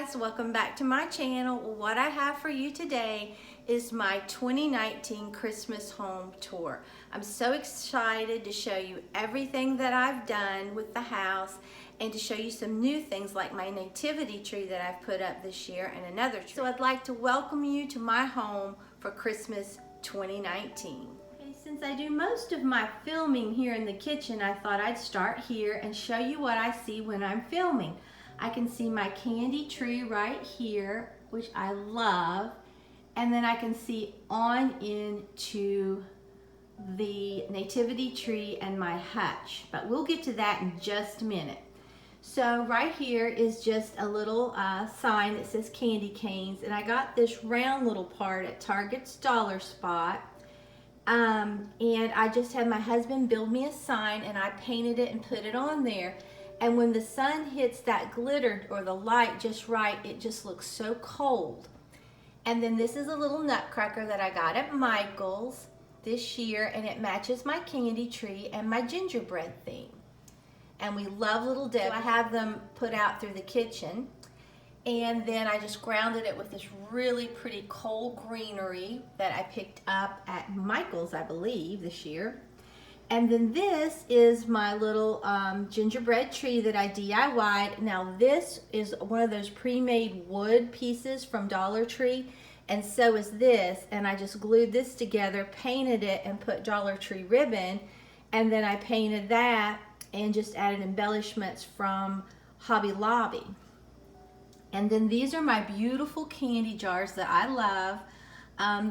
guys, welcome back to my channel. What I have for you today is my 2019 Christmas home tour. I'm so excited to show you everything that I've done with the house and to show you some new things like my nativity tree that I've put up this year and another tree. So I'd like to welcome you to my home for Christmas 2019. Since I do most of my filming here in the kitchen, I thought I'd start here and show you what I see when I'm filming. I can see my candy tree right here, which I love, and then I can see on into the nativity tree and my hutch, but we'll get to that in just a minute. So right here is just a little sign that says candy canes, and I got this round little part at Target's Dollar Spot. And I just had my husband build me a sign, and I painted it and put it on there. And when the sun hits that glitter or the light just right, it just looks so cold. And then this is a little nutcracker that I got at Michael's this year, and it matches my candy tree and my gingerbread theme. And we love little Deb. I have them put out through the kitchen. And then I just grounded it with this really pretty cold greenery that I picked up at Michael's, I believe, this year. And then this is my little gingerbread tree that I DIY'd. Now this is one of those pre-made wood pieces from Dollar Tree, and so is this. And I just glued this together, painted it, and put Dollar Tree ribbon. And then I painted that and just added embellishments from Hobby Lobby. And then these are my beautiful candy jars that I love.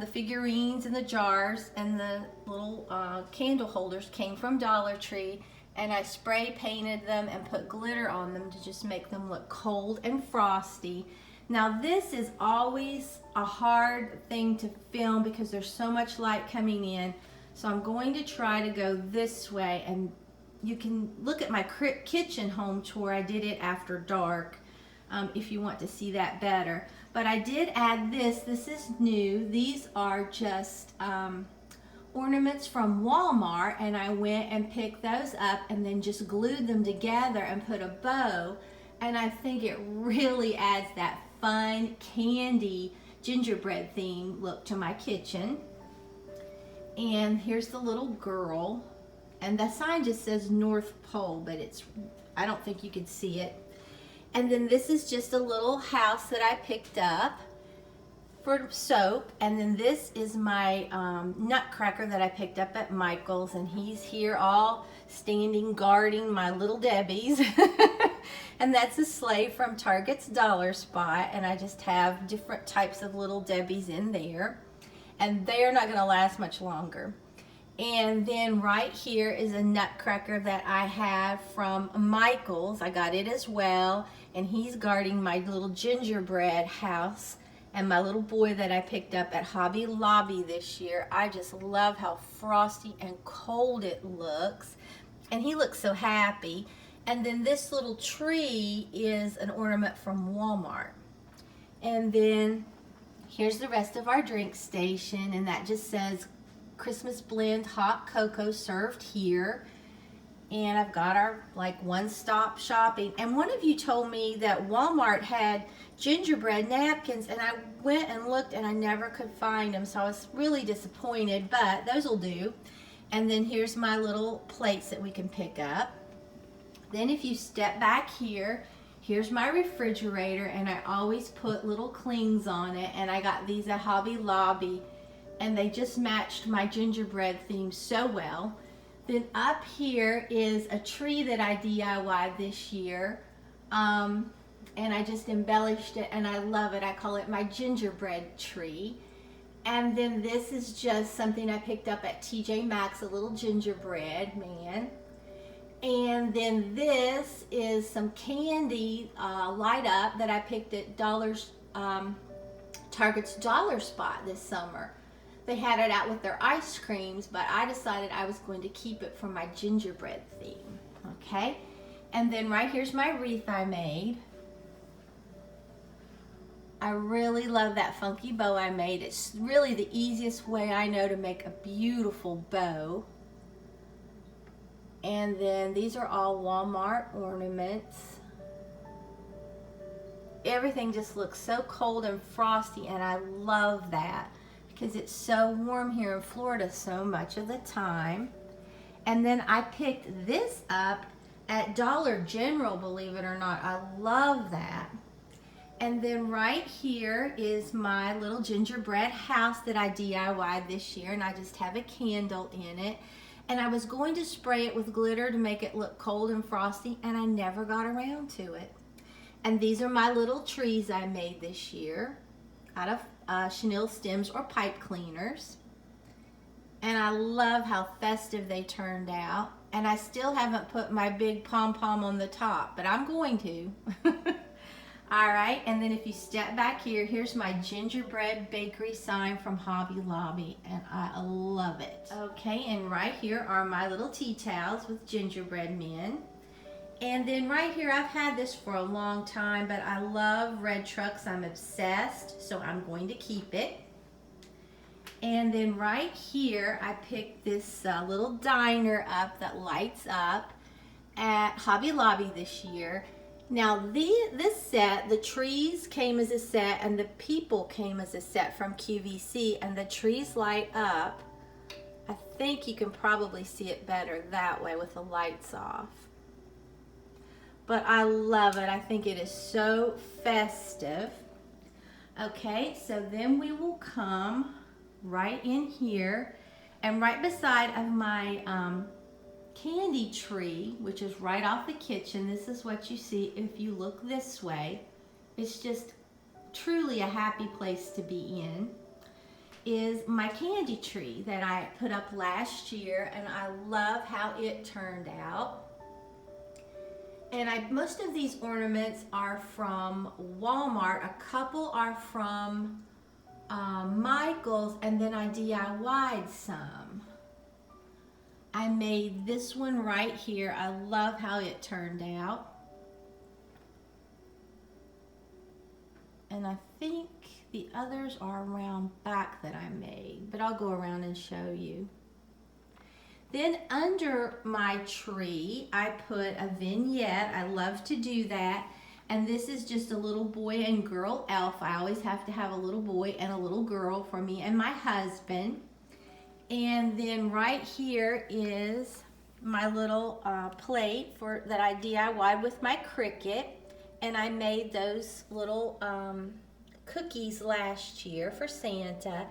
The figurines and the jars and the little candle holders came from Dollar Tree, and I spray painted them and put glitter on them to just make them look cold and frosty. Now this is always a hard thing to film because there's so much light coming in, so I'm going to try to go this way, and you can look at my kitchen home tour. I did it after dark. If you want to see that better. But I did add this. This is new. These are just ornaments from Walmart, and I went and picked those up and then just glued them together and put a bow, and I think it really adds that fun candy gingerbread theme look to my kitchen. And here's the little girl, and the sign just says North Pole, but I don't think you can see it. And then this is just a little house that I picked up for soap. And then this is my nutcracker that I picked up at Michael's, and he's here all standing guarding my little Debbies. And that's a sleigh from Target's Dollar Spot, and I just have different types of little Debbies in there, and they're not going to last much longer. And then right here is a nutcracker that I have from Michael's. I got it as well, and he's guarding my little gingerbread house and my little boy that I picked up at Hobby Lobby this year. I just love how frosty and cold it looks, and he looks so happy. And then this little tree is an ornament from Walmart. And then here's the rest of our drink station, and that just says Christmas blend hot cocoa served here. And I've got our one-stop shopping. And one of you told me that Walmart had gingerbread napkins, and I went and looked and I never could find them, so I was really disappointed, but those will do. And then here's my little plates that we can pick up. Then if you step back here, here's my refrigerator, and I always put little clings on it, and I got these at Hobby Lobby, and they just matched my gingerbread theme so well. Then up here is a tree that I DIY'd this year, and I just embellished it, and I love it. I call it my gingerbread tree. And then this is just something I picked up at TJ Maxx, a little gingerbread man. And then this is some candy light up that I picked at Target's Dollar Spot this summer. They had it out with their ice creams, but I decided I was going to keep it for my gingerbread theme. Okay, and then right here's my wreath I made. I really love that funky bow I made. It's really the easiest way I know to make a beautiful bow. And then these are all Walmart ornaments. everything just looks so cold and frosty, and I love that because it's so warm here in Florida so much of the time. And then I picked this up at Dollar General, believe it or not. I love that. And then right here is my little gingerbread house that I DIY'd this year, and I just have a candle in it. And I was going to spray it with glitter to make it look cold and frosty, and I never got around to it. And these are my little trees I made this year out of chenille stems or pipe cleaners. And I love how festive they turned out. And I still haven't put my big pom-pom on the top, but I'm going to. All right, and then if you step back here, here's my gingerbread bakery sign from Hobby Lobby, and I love it. Okay, and right here are my little tea towels with gingerbread men. And then right here, I've had this for a long time, but I love red trucks. I'm obsessed, so I'm going to keep it. And then right here, I picked this little diner up that lights up at Hobby Lobby this year. Now this set, the trees came as a set and the people came as a set from QVC, and the trees light up. I think you can probably see it better that way with the lights off. But I love it. I think it is so festive. Okay, so then we will come right in here, and right beside of my candy tree, which is right off the kitchen, this is what you see if you look this way. It's just truly a happy place to be in, is my candy tree that I put up last year, and I love how it turned out. And most of these ornaments are from Walmart. A couple are from Michael's, and then I DIY'd some. I made this one right here. I love how it turned out. And I think the others are around back that I made, but I'll go around and show you. Then under my tree, I put a vignette. I love to do that. And this is just a little boy and girl elf. I always have to have a little boy and a little girl for me and my husband. And then right here is my little plate that I DIY'd with my Cricut. And I made those little cookies last year for Santa.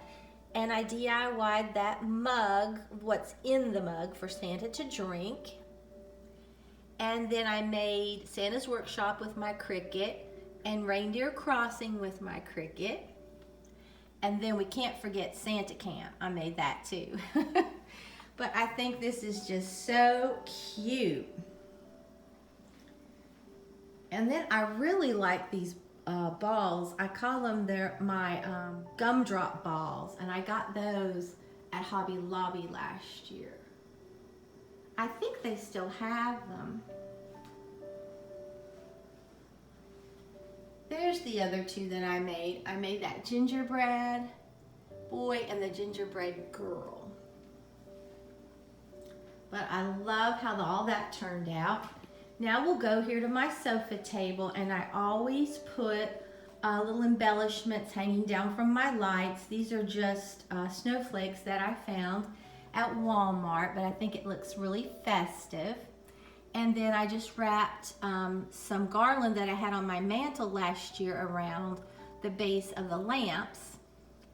And I DIY'd that mug, what's in the mug for Santa to drink. And then I made Santa's Workshop with my Cricut and Reindeer Crossing with my Cricut. And then we can't forget Santa Camp. I made that too. But I think this is just so cute. And then I really like these balls. I call them my gumdrop balls. And I got those at Hobby Lobby last year. I think they still have them. There's the other two that I made. I made that gingerbread boy and the gingerbread girl. But I love how all that turned out. Now we'll go here to my sofa table, and I always put little embellishments hanging down from my lights. These are just snowflakes that I found at Walmart, but I think it looks really festive. And then I just wrapped some garland that I had on my mantle last year around the base of the lamps.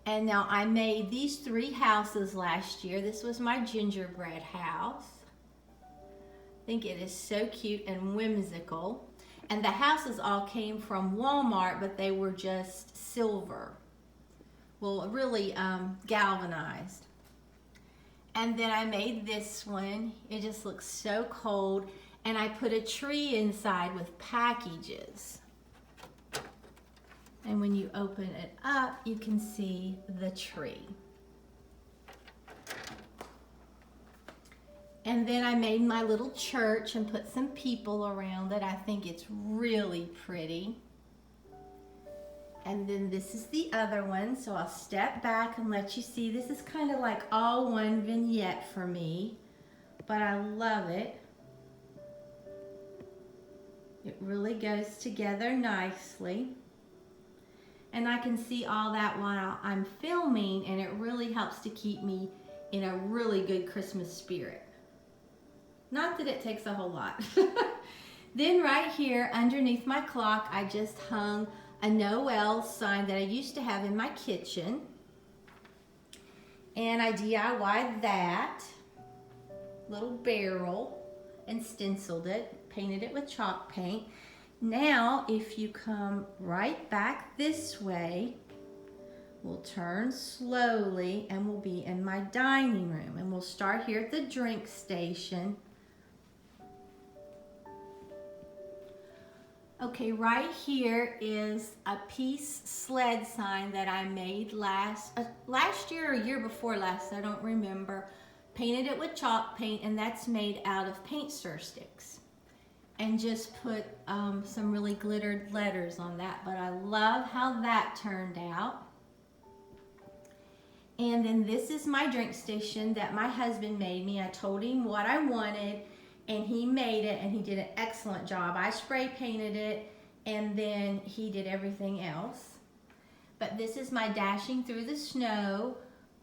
And now I made these 3 houses last year. This was my gingerbread house. I think it is so cute and whimsical. And the houses all came from Walmart, but they were just silver. Well, really galvanized. And then I made this one. It just looks so cold. And I put a tree inside with packages. And when you open it up, you can see the tree. And then I made my little church and put some people around it. I think it's really pretty. And then this is the other one. So I'll step back and let you see. This is kind of like all one vignette for me, but I love it. It really goes together nicely. and I can see all that while I'm filming, and it really helps to keep me in a really good Christmas spirit. Not that it takes a whole lot. Then right here underneath my clock, I just hung a Noel sign that I used to have in my kitchen. And I DIY'd that little barrel and stenciled it, painted it with chalk paint. Now, if you come right back this way, we'll turn slowly and we'll be in my dining room. And we'll start here at the drink station. Okay, right here is a peace sled sign that I made last year or year before last, I don't remember. Painted it with chalk paint, and that's made out of paint stir sticks. And just put some really glittered letters on that, but I love how that turned out. And then this is my drink station that my husband made me. I told him what I wanted, and he made it, and he did an excellent job. I spray painted it, and then he did everything else. But this is my Dashing Through the Snow.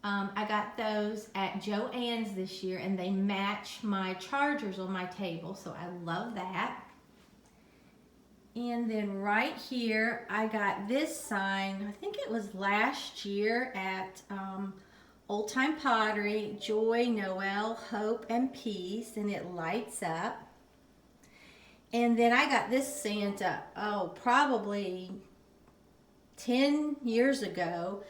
I got those at Joann's this year, and they match my chargers on my table, so I love that. And then right here, I got this sign, I think it was last year at Old Time Pottery, Joy, Noel, Hope, and Peace, and it lights up. And then I got this Santa, probably 10 years ago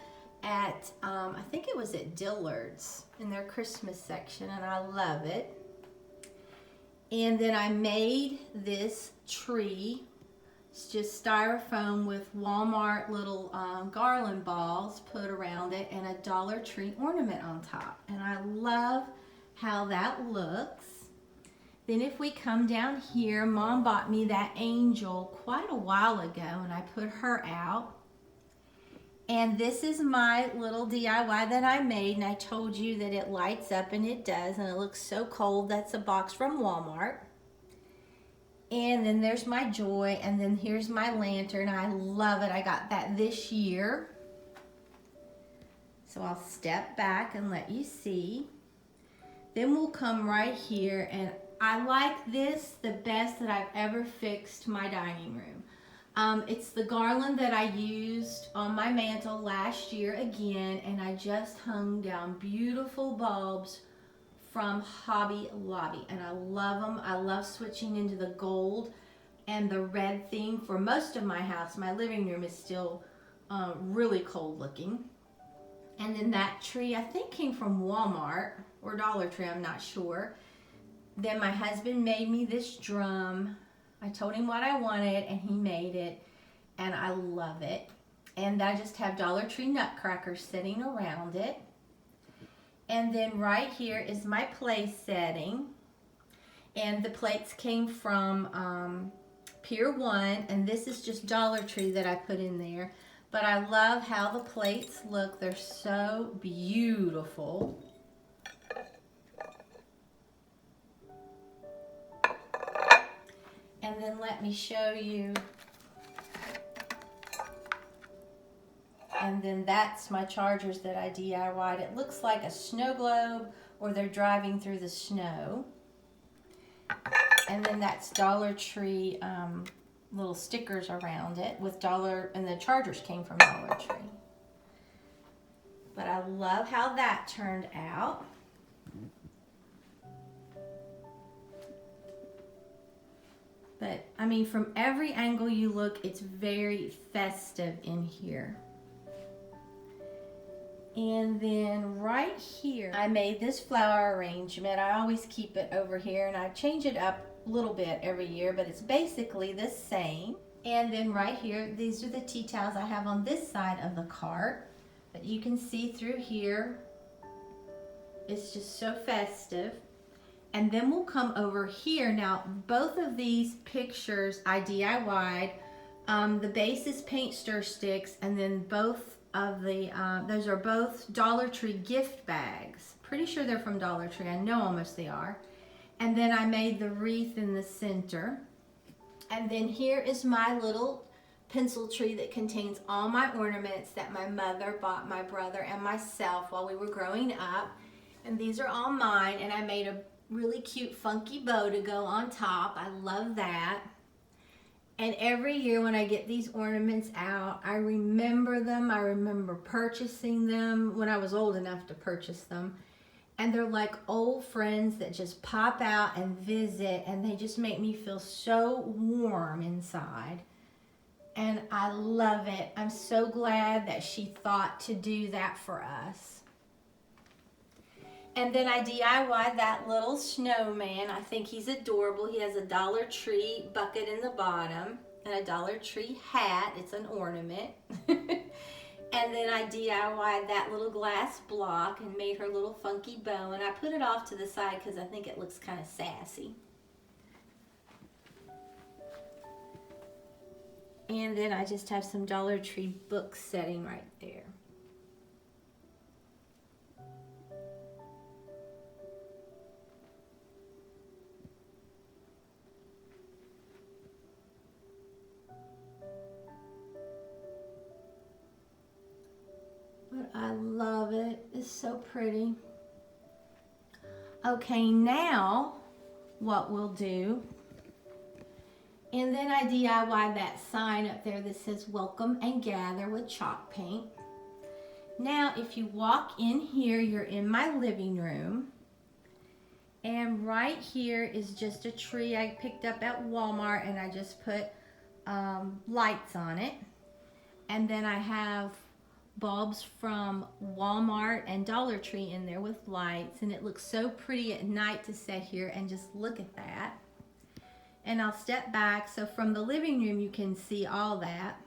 at, I think it was at Dillard's in their Christmas section, and I love it. And then I made this tree. It's just styrofoam with Walmart little garland balls put around it and a Dollar Tree ornament on top. And I love how that looks. Then if we come down here, Mom bought me that angel quite a while ago, and I put her out. And this is my little DIY that I made, and I told you that it lights up, and it does, and it looks so cold. That's a box from Walmart. And then there's my Joy, and then here's my lantern. I love it. I got that this year. So I'll step back and let you see. Then we'll come right here, and I like this the best that I've ever fixed my dining room. It's the garland that I used on my mantle last year again, and I just hung down beautiful bulbs from Hobby Lobby, and I love them. I love switching into the gold and the red theme for most of my house. My living room is still really cold looking. And then that tree, I think, came from Walmart or Dollar Tree, I'm not sure. Then my husband made me this drum. I told him what I wanted, and he made it, and I love it. And I just have Dollar Tree nutcrackers sitting around it. And then right here is my place setting. And the plates came from Pier 1, and this is just Dollar Tree that I put in there. But I love how the plates look. They're so beautiful. And then let me show you. And then that's my chargers that I DIY'd. It looks like a snow globe, or they're driving through the snow. And then that's Dollar Tree little stickers around it with and the chargers came from Dollar Tree. But I love how that turned out. But, I mean, from every angle you look, it's very festive in here. And then right here, I made this flower arrangement. I always keep it over here, and I change it up a little bit every year, but it's basically the same. And then right here, these are the tea towels I have on this side of the cart. But you can see through here, it's just so festive. And then we'll come over here. Now, both of these pictures I DIY'd. The base is paint stir sticks, and then both of the, those are both Dollar Tree gift bags. Pretty sure they're from Dollar Tree. I know almost they are. And then I made the wreath in the center. And then here is my little pencil tree that contains all my ornaments that my mother bought my brother and myself while we were growing up. And these are all mine, and I made a really cute funky bow to go on top. I love that. And every year when I get these ornaments out, I remember them. I remember purchasing them when I was old enough to purchase them. And they're like old friends that just pop out and visit, and they just make me feel so warm inside. And I love it. I'm so glad that she thought to do that for us. And then I DIY'd that little snowman. I think he's adorable. He has a Dollar Tree bucket in the bottom and a Dollar Tree hat. It's an ornament. And then I DIY'd that little glass block and made her little funky bow. And I put it off to the side because I think it looks kind of sassy. And then I just have some Dollar Tree books sitting right there. But I love it. It's so pretty. Okay, now what we'll do, and then I DIY that sign up there that says welcome and gather with chalk paint. Now if you walk in here, you're in my living room. And right here is just a tree I picked up at Walmart, and I just put lights on it. And then I have bulbs from Walmart and Dollar Tree in there with lights, and it looks so pretty at night to sit here and just look at that. And I'll step back so from the living room you can see all that.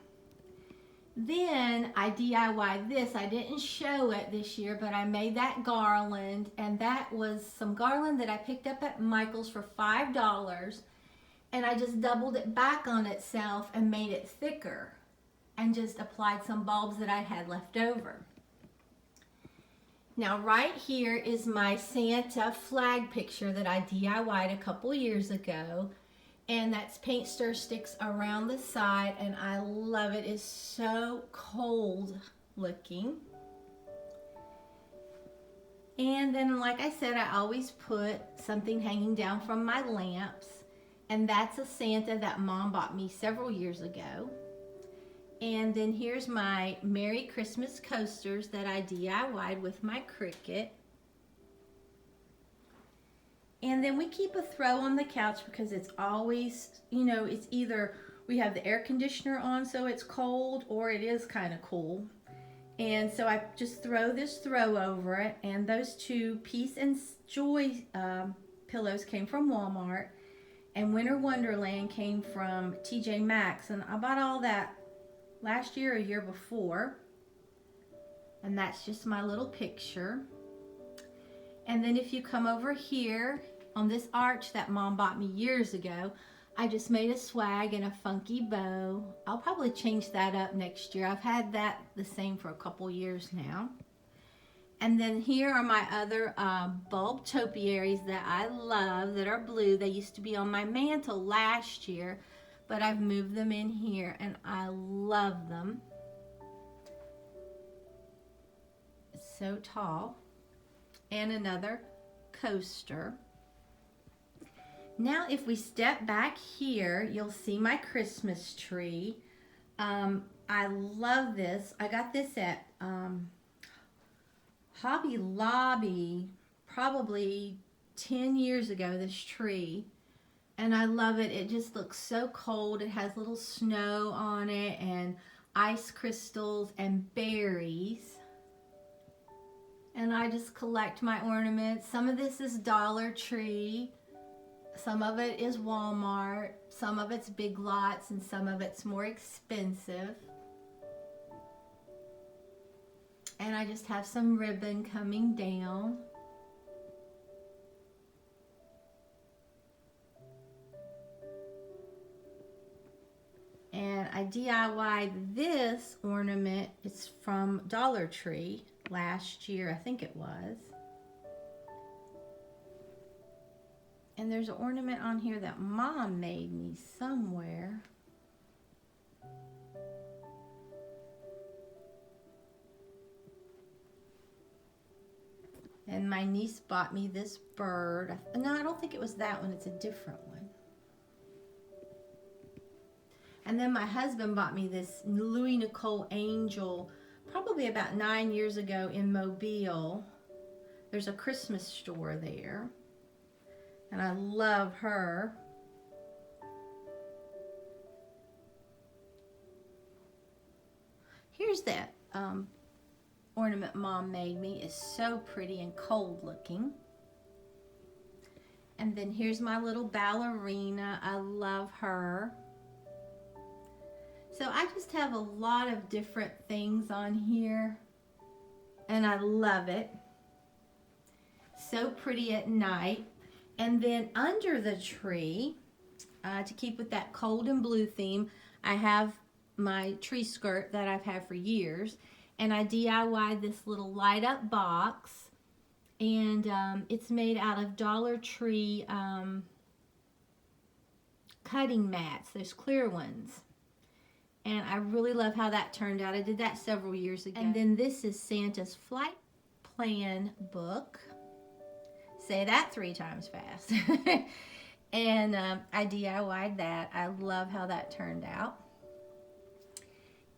Then I DIY'd this. I didn't show it this year, but I made that garland, and that was some garland that I picked up at Michael's for $5, and I just doubled it back on itself and made it thicker and just applied some bulbs that I had left over. Now right here is my Santa flag picture that I DIY'd a couple years ago, and that's paint stir sticks around the side, and I love it. It's so cold looking. And then, like I said, I always put something hanging down from my lamps, and that's a Santa that Mom bought me several years ago. And then here's my Merry Christmas coasters that I DIY'd with my Cricut. And then we keep a throw on the couch because it's always, you know, it's either we have the air conditioner on so it's cold, or it is kind of cool. And so I just throw this throw over it. And those two Peace and Joy pillows came from Walmart. And Winter Wonderland came from TJ Maxx. And I bought all that last year or year before. And that's just my little picture. And then if you come over here on this arch that Mom bought me years ago, I just made a swag and a funky bow. I'll probably change that up next year. I've had that the same for a couple years now. And then here are my other bulb topiaries that I love that are blue. They used to be on my mantle last year, but I've moved them in here and I love them. It's so tall. And another coaster. Now if we step back here, you'll see my Christmas tree. I love this. I got this at Hobby Lobby probably 10 years ago, this tree. And I love it. It just looks so cold. It has little snow on it and ice crystals and berries. And I just collect my ornaments. Some of this is Dollar Tree. Some of it is Walmart. Some of it's Big Lots, and some of it's more expensive. And I just have some ribbon coming down. And I DIY'd this ornament. It's from Dollar Tree last year, I think it was. And there's an ornament on here that Mom made me somewhere. And my niece bought me this bird. No, I don't think it was that one. It's a different one. And then my husband bought me this Louis Nicole angel probably about 9 years ago in Mobile. There's a Christmas store there. And I love her. Here's that ornament Mom made me. It's so pretty and cold looking. And then here's my little ballerina. I love her. So I just have a lot of different things on here, and I love it. So pretty at night. And then under the tree, to keep with that cold and blue theme, I have my tree skirt that I've had for years, and I DIY'd this little light up box, and it's made out of Dollar Tree cutting mats, those clear ones. And I really love how that turned out. I did that several years ago. And then this is Santa's flight plan book. Say that 3 times fast. And I DIY'd that. I love how that turned out.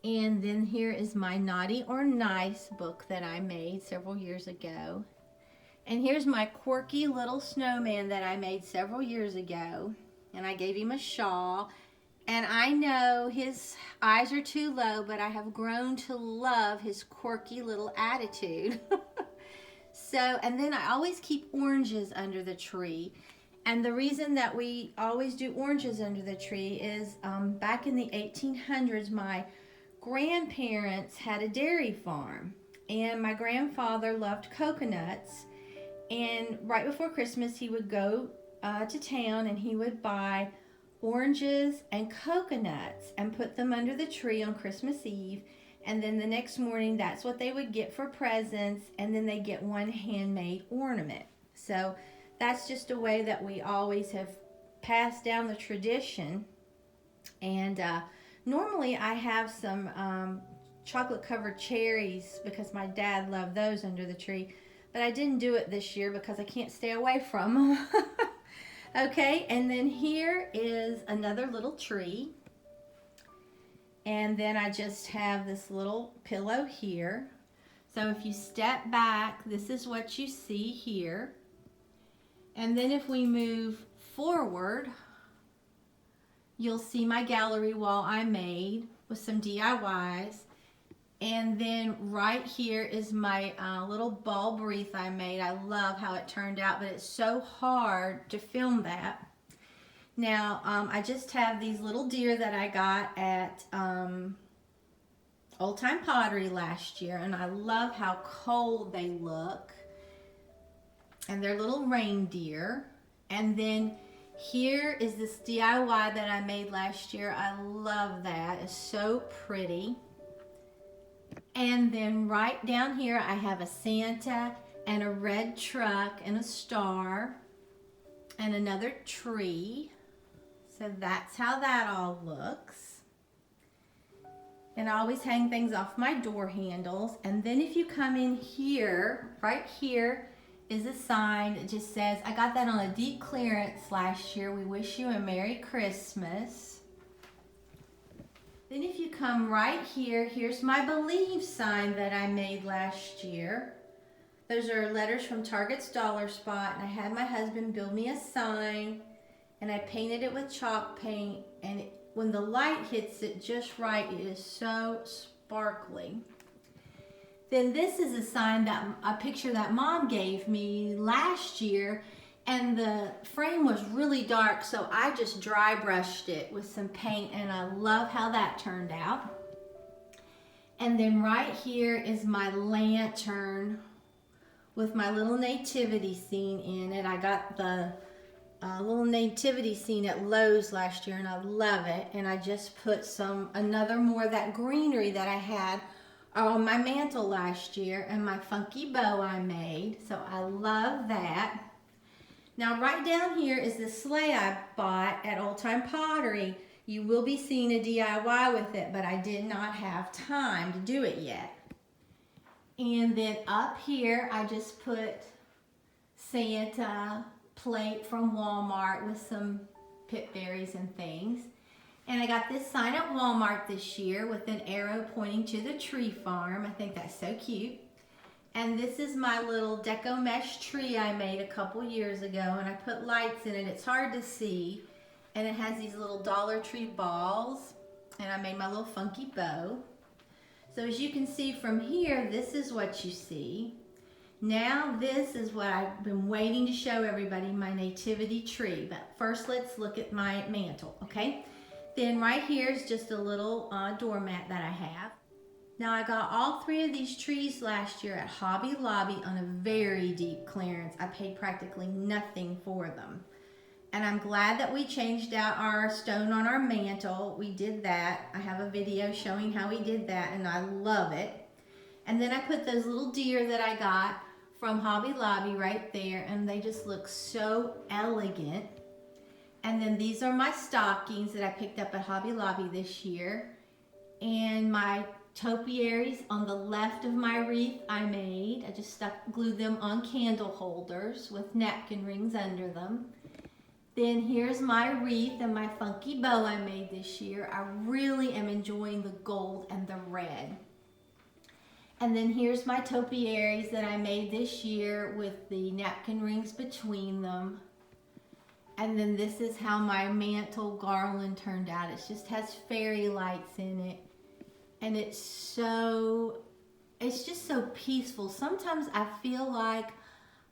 And then here is my Naughty or Nice book that I made several years ago. And here's my quirky little snowman that I made several years ago. And I gave him a shawl. And I know his eyes are too low, but I have grown to love his quirky little attitude. And then I always keep oranges under the tree. And the reason that we always do oranges under the tree is back in the 1800s, my grandparents had a dairy farm. And my grandfather loved coconuts. And right before Christmas, he would go to town and he would buy oranges and coconuts and put them under the tree on Christmas Eve, and then the next morning that's what they would get for presents, and then they get one handmade ornament. So that's just a way that we always have passed down the tradition. And normally I have some chocolate covered cherries because my dad loved those under the tree, but I didn't do it this year because I can't stay away from them. Okay, and then here is another little tree. And then I just have this little pillow here. So if you step back, this is what you see here. And then if we move forward, you'll see my gallery wall I made with some DIYs. And then right here is my little bulb wreath I made. I love how it turned out, but it's so hard to film that. Now, I just have these little deer that I got at Old Time Pottery last year, and I love how cold they look. And they're little reindeer. And then here is this DIY that I made last year. I love that. It's so pretty. And then right down here I have a Santa and a red truck and a star and another tree. So that's how that all looks. And I always hang things off my door handles. And then if you come in here, right here is a sign that just says, I got that on a deep clearance last year. We wish you a Merry Christmas. Then if you come right here, here's my Believe sign that I made last year. Those are letters from Target's Dollar Spot, and I had my husband build me a sign, and I painted it with chalk paint, and when the light hits it just right, it is so sparkly. Then this is a sign, a picture that Mom gave me last year, and the frame was really dark, so I just dry brushed it with some paint, and I love how that turned out. And then right here is my lantern with my little nativity scene in it. I got the little nativity scene at Lowe's last year, and I love it. And I just put another more of that greenery that I had on my mantle last year, and my funky bow I made. So I love that. Now right down here is the sleigh I bought at Old Time Pottery. You will be seeing a DIY with it, but I did not have time to do it yet. And then up here I just put Santa plate from Walmart with some pip berries and things. And I got this sign at Walmart this year with an arrow pointing to the tree farm. I think that's so cute. And this is my little deco mesh tree I made a couple years ago, and I put lights in it. It's hard to see, and it has these little Dollar Tree balls, and I made my little funky bow. So as you can see from here, this is what you see. Now this is what I've been waiting to show everybody, my nativity tree. But first let's look at my mantle, okay? Then right here is just a little doormat that I have. Now I got all 3 of these trees last year at Hobby Lobby on a very deep clearance. I paid practically nothing for them. And I'm glad that we changed out our stone on our mantle. We did that. I have a video showing how we did that, and I love it. And then I put those little deer that I got from Hobby Lobby right there, and they just look so elegant. And then these are my stockings that I picked up at Hobby Lobby this year. And my topiaries on the left of my wreath I made. I just glued them on candle holders with napkin rings under them. Then here's my wreath and my funky bow I made this year. I really am enjoying the gold and the red. And then here's my topiaries that I made this year with the napkin rings between them. And then this is how my mantle garland turned out. It just has fairy lights in it. And it's just so peaceful. Sometimes I feel like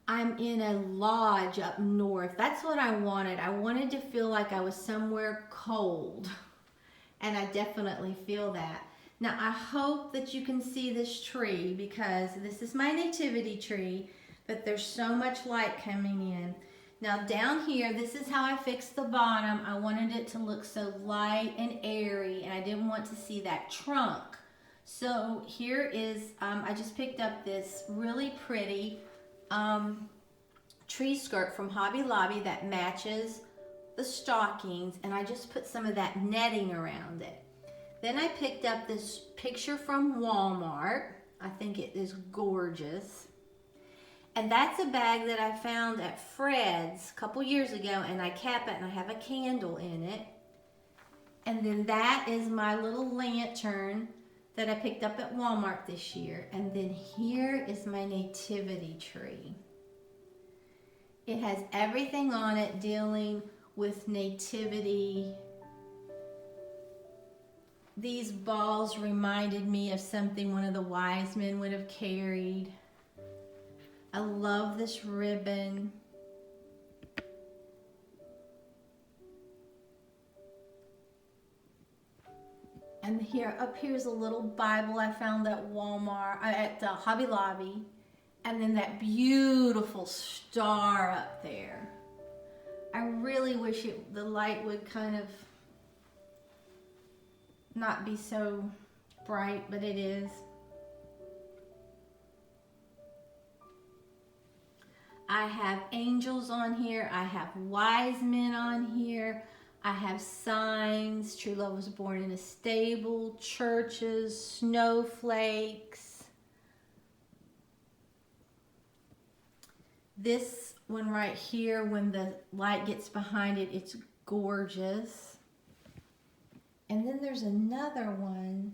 I'm in a lodge up north. That's what I wanted. I wanted to feel like I was somewhere cold. And I definitely feel that. Now I hope that you can see this tree, because this is my nativity tree, but there's so much light coming in. Now down here, this is how I fixed the bottom. I wanted it to look so light and airy, and I didn't want to see that trunk. So here is, I just picked up this really pretty tree skirt from Hobby Lobby that matches the stockings, and I just put some of that netting around it. Then I picked up this picture from Walmart. I think it is gorgeous. And that's a bag that I found at Fred's a couple years ago, and I cap it and I have a candle in it. And then that is my little lantern that I picked up at Walmart this year. And then here is my nativity tree. It has everything on it dealing with nativity. These balls reminded me of something one of the wise men would have carried. I love this ribbon. And here, up here's a little Bible I found at Walmart, at Hobby Lobby. And then that beautiful star up there. I really wish the light would kind of not be so bright, but it is. I have angels on here. I have wise men on here. I have signs. True love was born in a stable. Churches. Snowflakes. This one right here, when the light gets behind it, it's gorgeous. And then there's another one.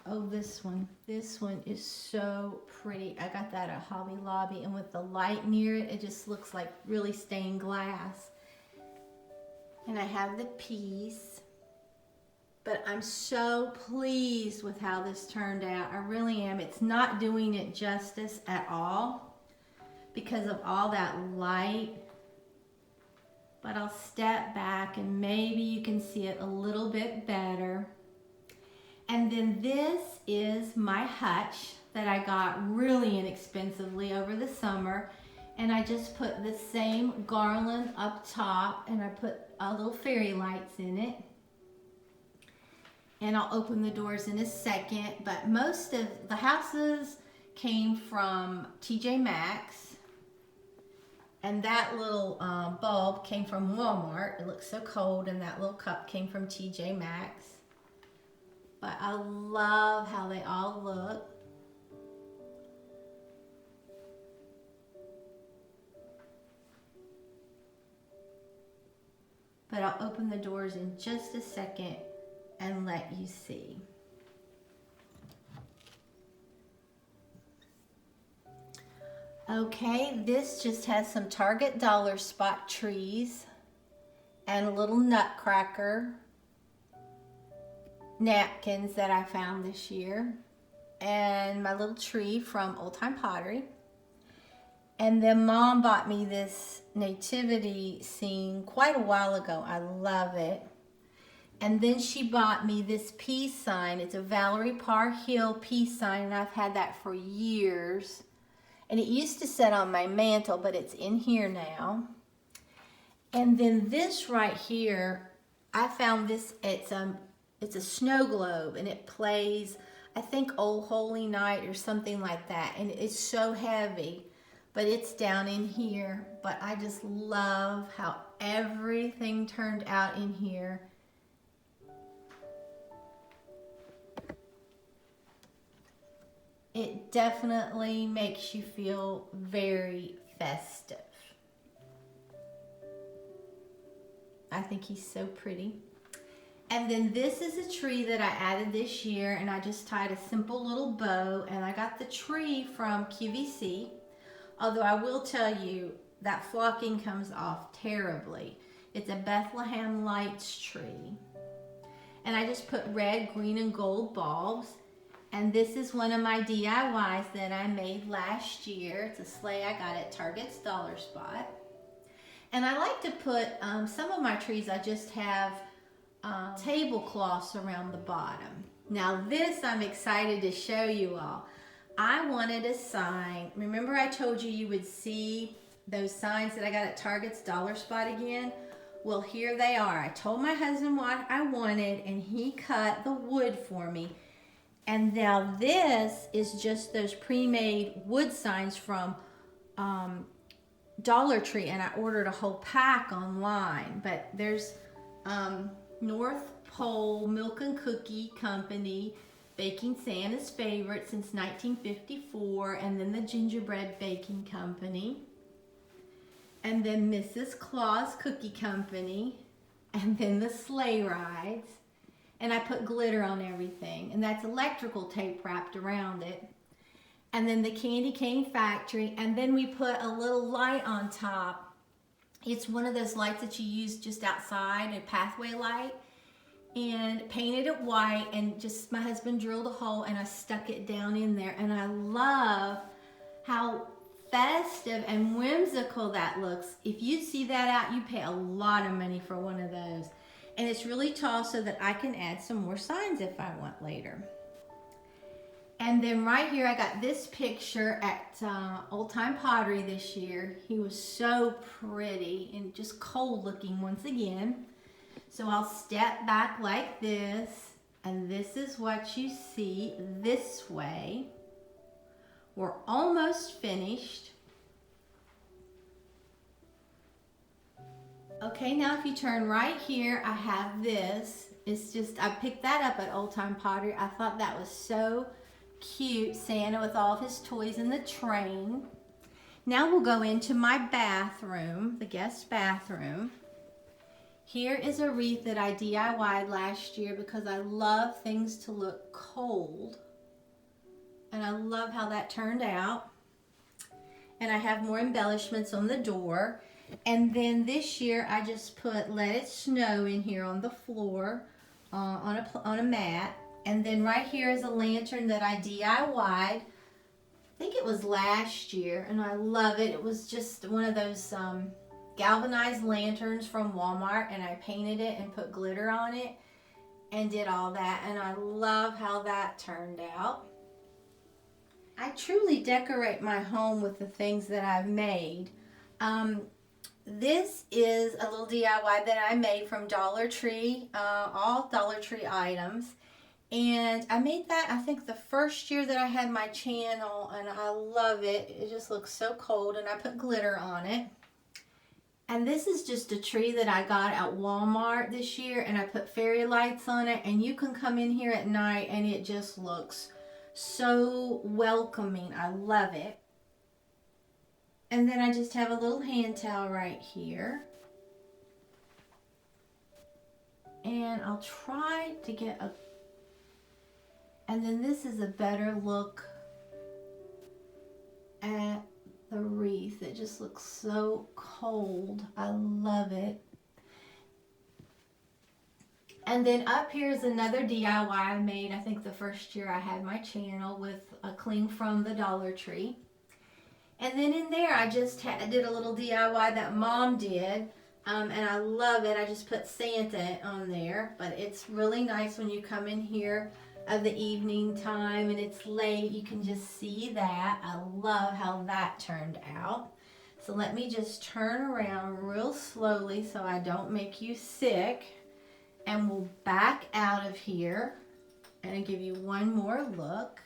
Oh, this one. This one is so pretty. I got that at Hobby Lobby, and with the light near it, it just looks like really stained glass. And I have the piece. But I'm so pleased with how this turned out. I really am. It's not doing it justice at all because of all that light. But I'll step back and maybe you can see it a little bit better. And then this is my hutch that I got really inexpensively over the summer. And I just put the same garland up top, and I put little fairy lights in it. And I'll open the doors in a second, but most of the houses came from TJ Maxx. And that little bulb came from Walmart. It looks so cold, and that little cup came from TJ Maxx. But I love how they all look. but I'll open the doors in just a second and let you see. Okay, this just has some Target dollar spot trees and a little nutcracker napkins that I found this year, and my little tree from Old Time Pottery. And then Mom bought me this nativity scene quite a while ago. I love it. And then she bought me this peace sign. It's a Valerie Parr Hill peace sign, and I've had that for years. And it used to sit on my mantle, but it's in here now. And then this right here, I found this, it's a snow globe, and it plays, I think, Old Holy Night or something like that. And it's so heavy, but it's down in here. But I just love how everything turned out in here. It definitely makes you feel very festive. I think he's so pretty. And then this is a tree that I added this year, and I just tied a simple little bow, and I got the tree from QVC. Although I will tell you that flocking comes off terribly. It's a Bethlehem Lights tree. And I just put red, green, and gold bulbs. And this is one of my DIYs that I made last year. It's a sleigh I got at Target's Dollar Spot. And I like to put, some of my trees, I just have tablecloths around the bottom. Now this I'm excited to show you all. I wanted a sign. Remember I told you you would see those signs that I got at Target's Dollar Spot again? Well, here they are. I told my husband what I wanted, and he cut the wood for me. And now this is just those pre-made wood signs from Dollar Tree, and I ordered a whole pack online. But there's North Pole Milk and Cookie Company, baking Santa's favorite since 1954, and then the Gingerbread Baking Company, and then Mrs. Claus Cookie Company, and then the sleigh rides. And I put glitter on everything, and that's electrical tape wrapped around it. And then the Candy Cane Factory, and then we put a little light on top. It's one of those lights that you use just outside, a pathway light, and painted it white, and just my husband drilled a hole and I stuck it down in there. And I love how festive and whimsical that looks. If you see that out, you pay a lot of money for one of those. And it's really tall so that I can add some more signs if I want later. And then right here, I got this picture at Old Time Pottery this year. He was so pretty and just cold looking once again. So I'll step back like this, and this is what you see this way. We're almost finished. Okay, now if you turn right here, I have this. It's just, I picked that up at Old Time Pottery. I thought that was so cute, Santa with all of his toys in the train. Now we'll go into my bathroom, the guest bathroom. Here is a wreath that I DIY'd last year because I love things to look cold. And I love how that turned out. And I have more embellishments on the door. And then this year I just put Let It Snow in here on the floor on a mat. And then right here is a lantern that I DIY'd. I think it was last year, and I love it. It was just one of those galvanized lanterns from Walmart, and I painted it and put glitter on it and did all that. And I love how that turned out. I truly decorate my home with the things that I've made. This is a little DIY that I made from Dollar Tree, all Dollar Tree items. And I made that, I think, the first year that I had my channel, and I love it. It just looks so cold, and I put glitter on it. And this is just a tree that I got at Walmart this year, and I put fairy lights on it, and you can come in here at night, and it just looks so welcoming. I love it. And then I just have a little hand towel right here. And I'll try to get a, and then this is a better look at the wreath. It just looks so cold. I love it. And then up here is another DIY I made, I think the first year I had my channel, with a cling from the Dollar Tree. And then in there I just did a little DIY that Mom did, and I love it. I just put Santa on there, but it's really nice when you come in here of the evening time and it's late, you can just see that. I love how that turned out. So let me just turn around real slowly so I don't make you sick. And we'll back out of here and I'll give you one more look.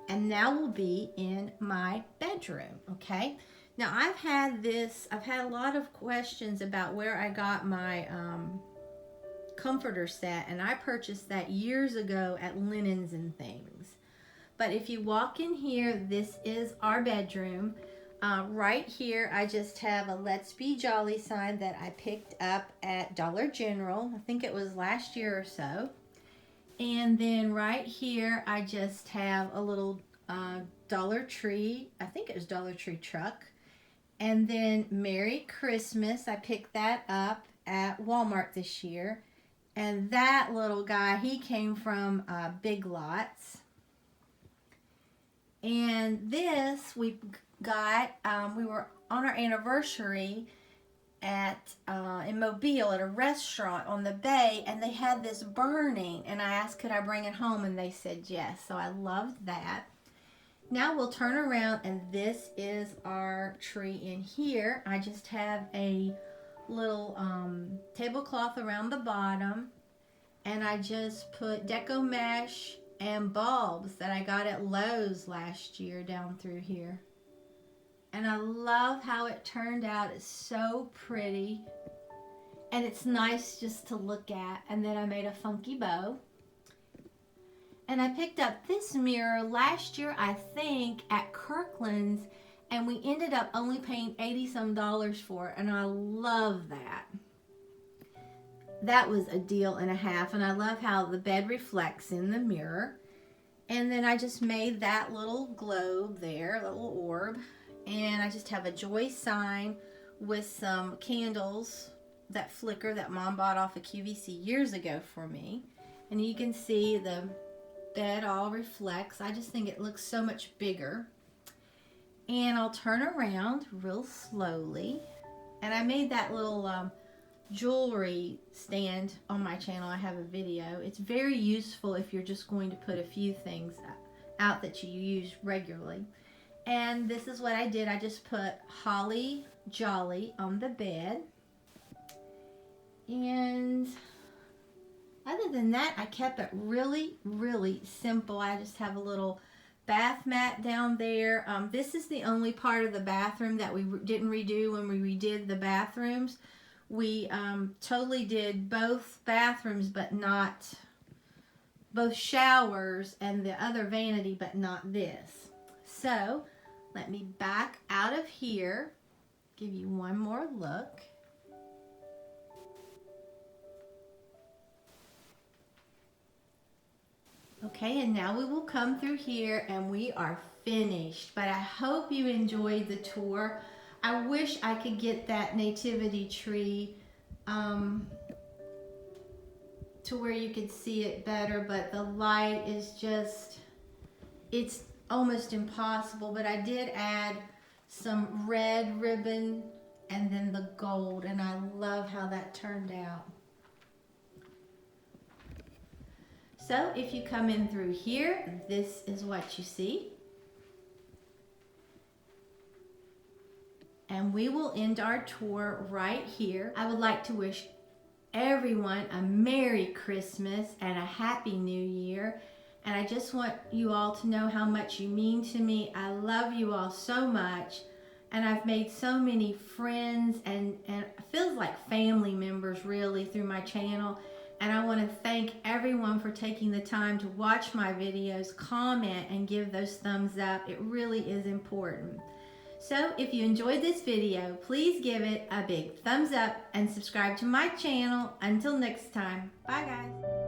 And now we'll be in my bedroom, okay? Now I've had a lot of questions about where I got my comforter set, and I purchased that years ago at Linens and Things. But if you walk in here, this is our bedroom. Right here, I just have a Let's Be Jolly sign that I picked up at Dollar General. I think it was last year or so. And then right here, I just have a little Dollar Tree, I think it was Dollar Tree truck. And then Merry Christmas, I picked that up at Walmart this year. And that little guy, he came from Big Lots. And this we got, we were on our anniversary at in Mobile at a restaurant on the bay, and they had this burning, and I asked could I bring it home, and they said yes. So I loved that. Now we'll turn around, and this is our tree in here. I just have a little tablecloth around the bottom, and I just put deco mesh and bulbs that I got at Lowe's last year down through here. And I love how it turned out. It's so pretty. And it's nice just to look at. And then I made a funky bow. And I picked up this mirror last year, I think, at Kirkland's. And we ended up only paying $80-some for it. And I love that. That was a deal and a half. And I love how the bed reflects in the mirror. And then I just made that little globe there, little orb. And I just have a joy sign with some candles that flicker that Mom bought off of QVC years ago for me. And you can see the bed all reflects. I just think it looks so much bigger. And I'll turn around real slowly. And I made that little jewelry stand on my channel. I have a video. It's very useful if you're just going to put a few things out that you use regularly. And this is what I did. I just put Holly Jolly on the bed. And other than that, I kept it really, really simple. I just have a little bath mat down there. This is the only part of the bathroom that we didn't redo when we redid the bathrooms. We totally did both bathrooms, but not both showers and the other vanity, but not this. So let me back out of here, give you one more look. Okay, and now we will come through here and we are finished. But I hope you enjoyed the tour. I wish I could get that nativity tree to where you could see it better, but the light is just, it's almost impossible. But I did add some red ribbon and then the gold, and I love how that turned out. So if you come in through here, this is what you see. And we will end our tour right here. I would like to wish everyone a Merry Christmas and a Happy New Year. And I just want you all to know how much you mean to me. I love you all so much. And I've made so many friends and it feels like family members really through my channel. And I want to thank everyone for taking the time to watch my videos, comment, and give those thumbs up. It really is important. So if you enjoyed this video, please give it a big thumbs up and subscribe to my channel. Until next time, bye guys.